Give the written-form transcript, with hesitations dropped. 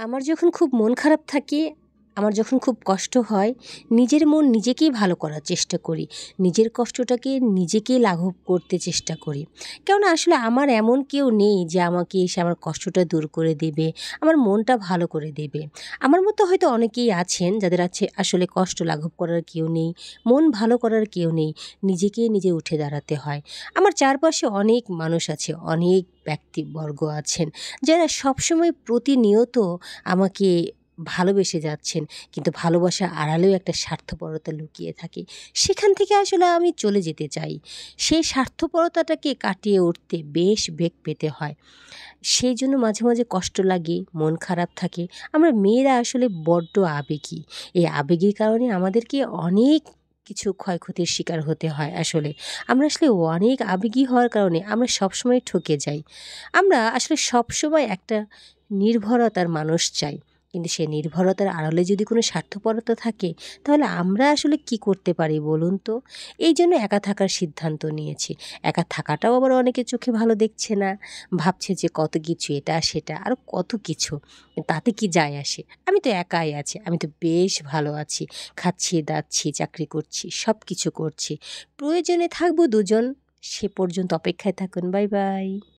আমার যখন খুব মন খারাপ থাকে, আমার যখন খুব কষ্ট হয়, নিজের মন নিজেকেই ভালো করার চেষ্টা করি। নিজের কষ্টটাকে নিজেকেই লাঘব করতে চেষ্টা করি। কেননা আসলে আমার এমন কেউ নেই যে আমাকে এসে আমার কষ্টটা দূর করে দেবে, আমার মনটা ভালো করে দেবে। আমার মতো হয়তো অনেকেই আছেন যাদের আছে আসলে কষ্ট লাঘব করার কেউ নেই, মন ভালো করার কেউ নেই। নিজেকে নিজে উঠে দাঁড়াতে হয়। আমার চারপাশে অনেক মানুষ আছে, অনেক ব্যক্তিবর্গ আছেন যারা সবসময় প্রতিনিয়ত আমাকে ভালোবেসে যাচ্ছেন, কিন্তু ভালোবাসার আড়ালেও একটা স্বার্থপরতা লুকিয়ে থাকে। সেখান থেকে আসলে আমি চলে যেতে চাই। সেই স্বার্থপরতাটাকে কাটিয়ে উঠতে বেশ বেগ পেতে হয়। সেই জন্য মাঝে মাঝে কষ্ট লাগে, মন খারাপ থাকে। আমরা মেয়েরা আসলে বড্ড আবেগী। এই আবেগের কারণে আমাদেরকে অনেক কিছু ক্ষয়ক্ষতির শিকার হতে হয় আসলে। আমরা আসলে অনেক আবেগী হওয়ার কারণে আমরা সবসময় ঠকে যাই। আমরা আসলে সবসময় একটা নির্ভরতার মানুষ চাই। কিন্তু সেই নির্ভরতার আড়ালে যদি কোনো স্বার্থপরতা থাকে, তাহলে আমরা আসলে কী করতে পারি বলুন তো? এইজন্য একা থাকার সিদ্ধান্ত নিয়েছি। একা থাকাটাও আবার অনেকের চোখে ভালো দেখছে না। ভাবছে যে কত কিছু এটা সেটা আরও কত কিছু। তাতে কি যায় আসে? আমি তো একাই আছি। আমি তো বেশ ভালো আছি। খাচ্ছি, দাচ্ছি, চাকরি করছি, সব কিছু করছি। প্রয়োজনে থাকবো দুজন। সে পর্যন্ত অপেক্ষায় থাকুন। Bye, by.